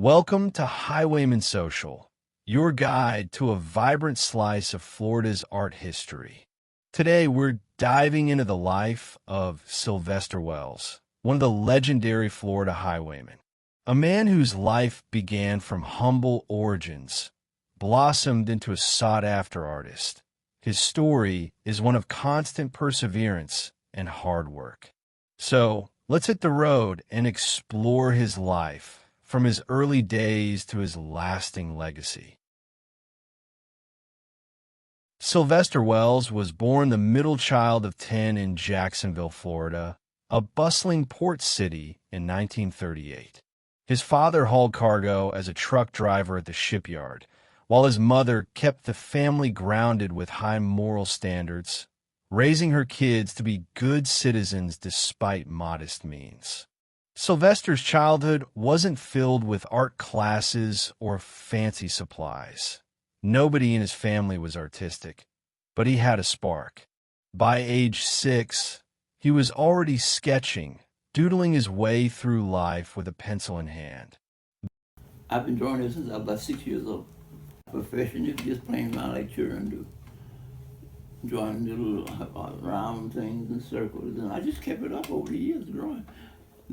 Welcome to Highwaymen Social, your guide to a vibrant slice of Florida's art history. Today, we're diving into the life of Sylvester Wells, one of the legendary Florida highwaymen. A man whose life began from humble origins, blossomed into a sought-after artist. His story is one of constant perseverance and hard work. So, let's hit the road and explore his life, from his early days to his lasting legacy. Sylvester Wells was born the middle child of 10 in Jacksonville, Florida, a bustling port city, in 1938. His father hauled cargo as a truck driver at the shipyard, while his mother kept the family grounded with high moral standards, raising her kids to be good citizens despite modest means. Sylvester's childhood wasn't filled with art classes or fancy supplies. Nobody in his family was artistic, but he had a spark. By age 6, he was already sketching, doodling his way through life with a pencil in hand. I've been drawing since I was about 6 years old. Profession is just playing around like children do. Drawing little round things and circles, and I just kept it up over the years drawing.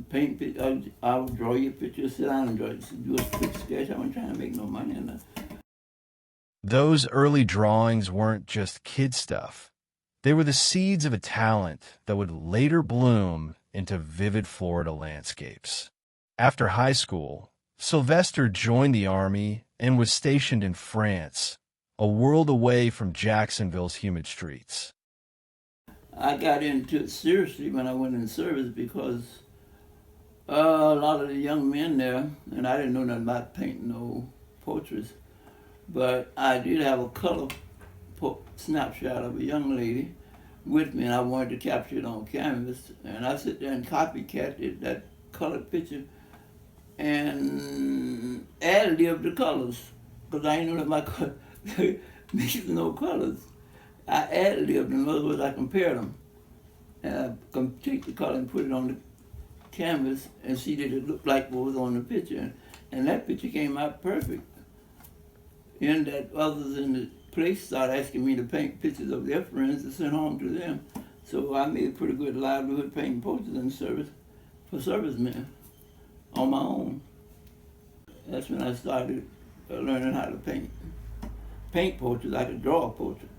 Paint, I would draw your picture, sit down and do a quick sketch. I wasn't trying to make no money on that. Those early drawings weren't just kid stuff. They were the seeds of a talent that would later bloom into vivid Florida landscapes. After high school, Sylvester joined the Army and was stationed in France, a world away from Jacksonville's humid streets. I got into it seriously when I went in service because a lot of the young men there, and I didn't know nothing about painting no portraits, but I did have a color snapshot of a young lady with me, and I wanted to capture it on canvas, and I sit there and copycat that colored picture and ad-lib the colors, because I didn't know that my color mixing no colors. I ad-libbed, in other words, I compared them, and I can take the color and put it on the canvas and see that it looked like what was on the picture, and that picture came out perfect. And that others in the place started asking me to paint pictures of their friends to send home to them. So I made a pretty good livelihood painting portraits in service for servicemen on my own. That's when I started learning how to paint portraits. I could draw a portrait.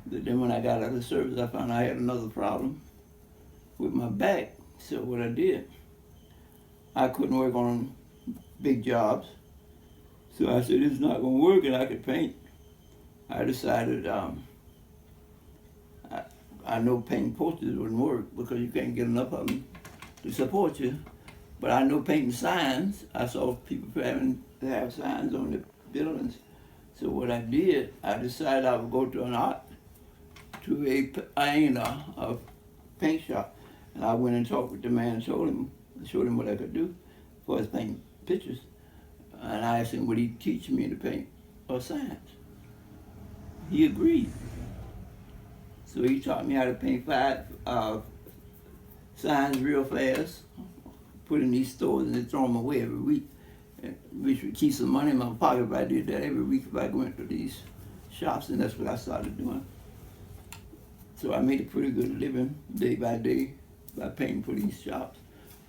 But then when I got out of service, I found I had another problem with my back. So what I did, I couldn't work on big jobs. So I said, it's not going to work, and I could paint. I decided I know painting portraits wouldn't work because you can't get enough of them to support you. But I know painting signs. I saw people having to have signs on the buildings. So what I did, I decided I would go to a paint shop. And I went and talked with the man and showed him what I could do as far as painting pictures. And I asked him, would he teach me to paint signs? He agreed. So he taught me how to paint 5 signs real fast, put in these stores and they throw them away every week, which would keep some money in my pocket if I did that every week if I went to these shops, and that's what I started doing. So I made a pretty good living day by day by painting for these shops,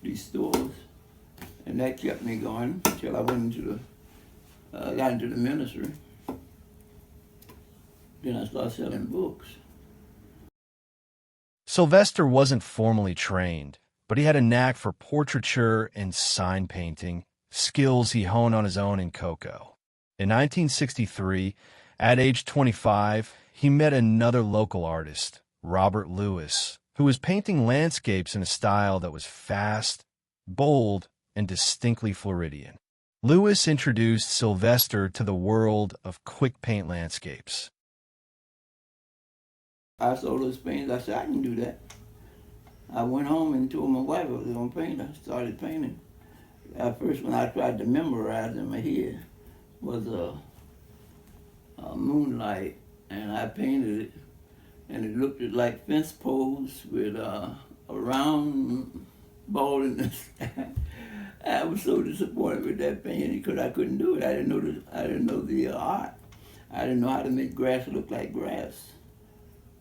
these stores, and that kept me going until I went into got into the ministry. Then I started selling books. Sylvester wasn't formally trained, but he had a knack for portraiture and sign painting, skills he honed on his own in Cocoa. In 1963, at age 25, he met another local artist, Robert Lewis, who was painting landscapes in a style that was fast, bold, and distinctly Floridian. Lewis introduced Sylvester to the world of quick paint landscapes. I saw those paintings, I said, I can do that. I went home and told my wife I was going to paint. I started painting. At first, when I tried to memorize in my head, was a moonlight, and I painted it, and it looked like fence posts with a round ball in the sky. I was so disappointed with that painting because I couldn't do it. I didn't know the art. I didn't know how to make grass look like grass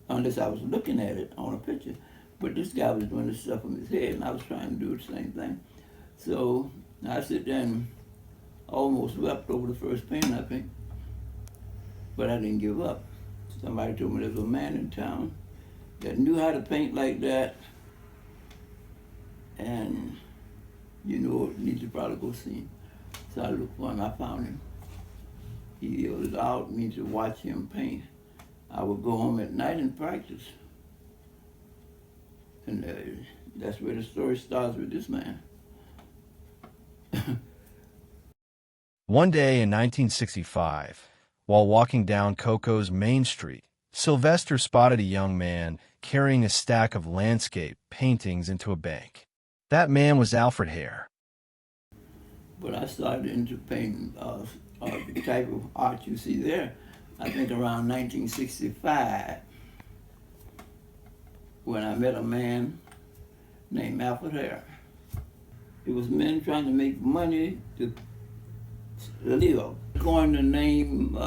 unless I was looking at it on a picture. But this guy was doing this stuff in his head, and I was trying to do the same thing. So I sit there and almost wept over the first painting I painted, but I didn't give up. Somebody told me there was a man in town that knew how to paint like that, and you need to probably go see him. So I looked for him, I found him. He allowed me to watch him paint. I would go home at night and practice. And that's where the story starts with this man. One day in 1965, while walking down Coco's Main Street, Sylvester spotted a young man carrying a stack of landscape paintings into a bank. That man was Alfred Hare. But I started into painting the type of art you see there, I think around 1965, when I met a man named Alfred Hare. It was men trying to make money to live. Going to name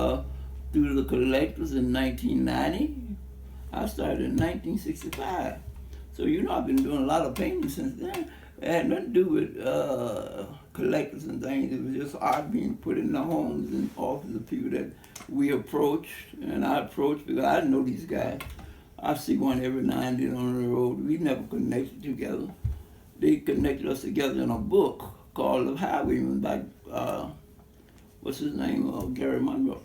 through the collectors in 1990. I started in 1965. So I've been doing a lot of painting since then. It had nothing to do with collectors and things. It was just art being put in the homes and offices of people that we approached, and I approached because I know these guys. I see one every now and then on the road. We never connected together. They connected us together in a book called The Highwaymen by, what's his name, Gary Monroe.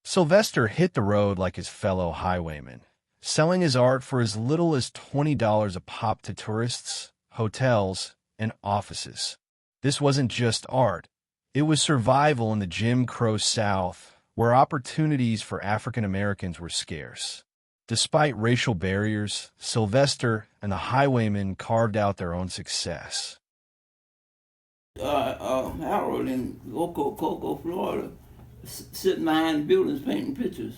Sylvester hit the road like his fellow highwaymen, selling his art for as little as $20 a pop to tourists, hotels, and offices. This wasn't just art. It was survival in the Jim Crow South, where opportunities for African Americans were scarce. Despite racial barriers, Sylvester and the highwaymen carved out their own success. Harold in Cocoa, Florida, sitting behind buildings painting pictures.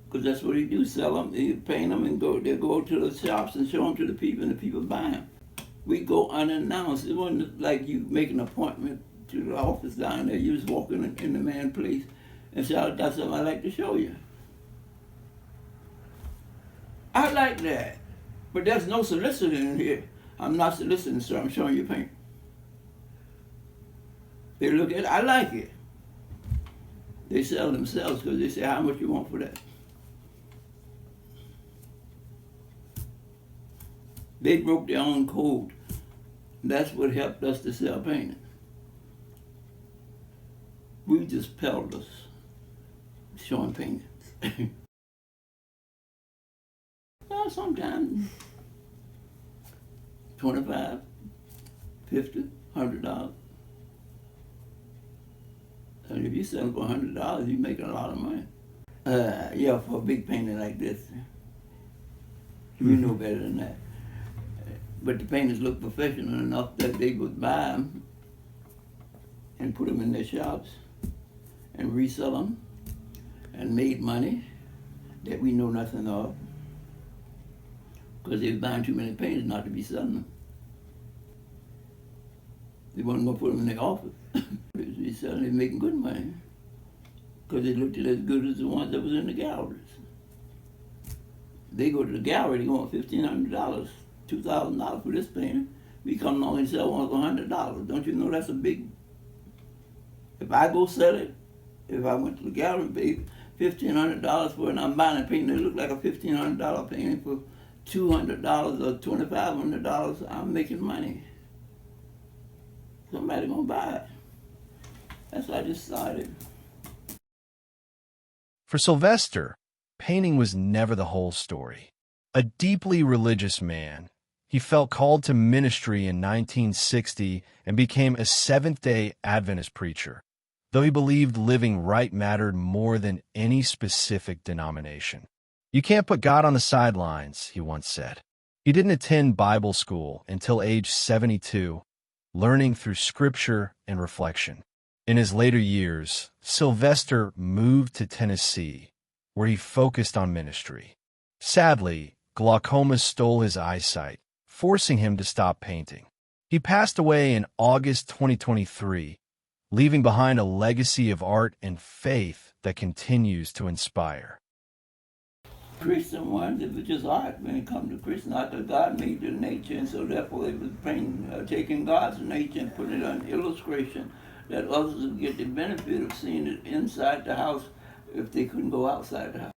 Because that's what he do, sell them, he paint them, and they go to the shops and show them to the people, and the people buy them. We go unannounced. It wasn't like you make an appointment to the office down there. You just walk in the man's place and say, I got something I'd like to show you. I like that. But there's no soliciting in here. I'm not soliciting, sir. I'm showing you paint. They look at it. I like it. They sell themselves because they say, how much you want for that? They broke their own code. That's what helped us to sell painting. We just peddlers showing paintings. Well, sometimes $25, $50, $100. And if you sell them for $100, you're making a lot of money. Yeah, for a big painting like this, you know better than that. But the painters look professional enough that they would buy them and put them in their shops and resell them and made money that we know nothing of because they were buying too many painters not to be selling them. They wasn't going to put them in their office. They selling, they making good money because they looked as good as the ones that was in the galleries. They go to the gallery, they want $1,500. $2,000 for this painting. We come along and sell one for $100. Don't you know that's a big? If I go sell it, if I went to the gallery and paid $1,500 for it, and I'm buying a painting that look like a $1,500 painting for $200 or $2,500, I'm making money. Somebody gonna buy it. That's how I just started. For Sylvester, painting was never the whole story. A deeply religious man, he felt called to ministry in 1960 and became a Seventh-day Adventist preacher, though he believed living right mattered more than any specific denomination. You can't put God on the sidelines, he once said. He didn't attend Bible school until age 72, learning through scripture and reflection. In his later years, Sylvester moved to Tennessee, where he focused on ministry. Sadly, glaucoma stole his eyesight, forcing him to stop painting. He passed away in August 2023, leaving behind a legacy of art and faith that continues to inspire. Christian ones, it was just art when it comes to Christian art, because God made the nature, and so therefore it was taking God's nature and putting it on illustration that others would get the benefit of seeing it inside the house if they couldn't go outside the house.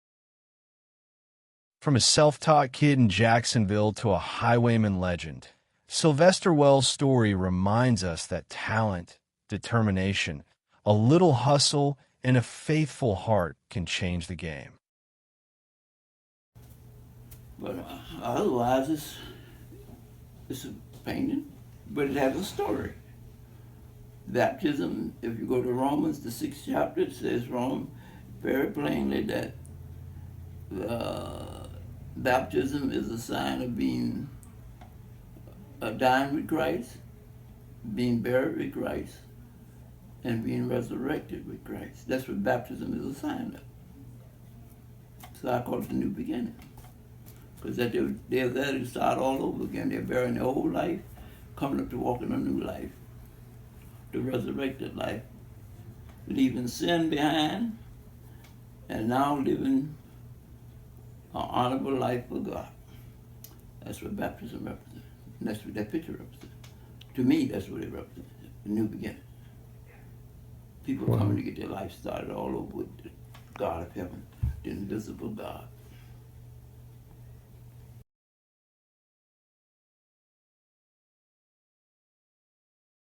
From a self-taught kid in Jacksonville to a highwayman legend, Sylvester Wells' story reminds us that talent, determination, a little hustle, and a faithful heart can change the game. But otherwise, it's a painting, but it has a story. Baptism, if you go to Romans, the 6th chapter, it says very plainly that baptism is a sign of being dying with Christ, being buried with Christ, and being resurrected with Christ. That's what baptism is a sign of. So I call it the new beginning. Because they're there to start all over again. They're burying their old life, coming up to walk in a new life, the resurrected life, leaving sin behind, and now living an honorable life for God. That's what baptism represents. And that's what that picture represents. To me, that's what it represents, the new beginning. People coming to get their life started all over with the God of heaven, the invisible God.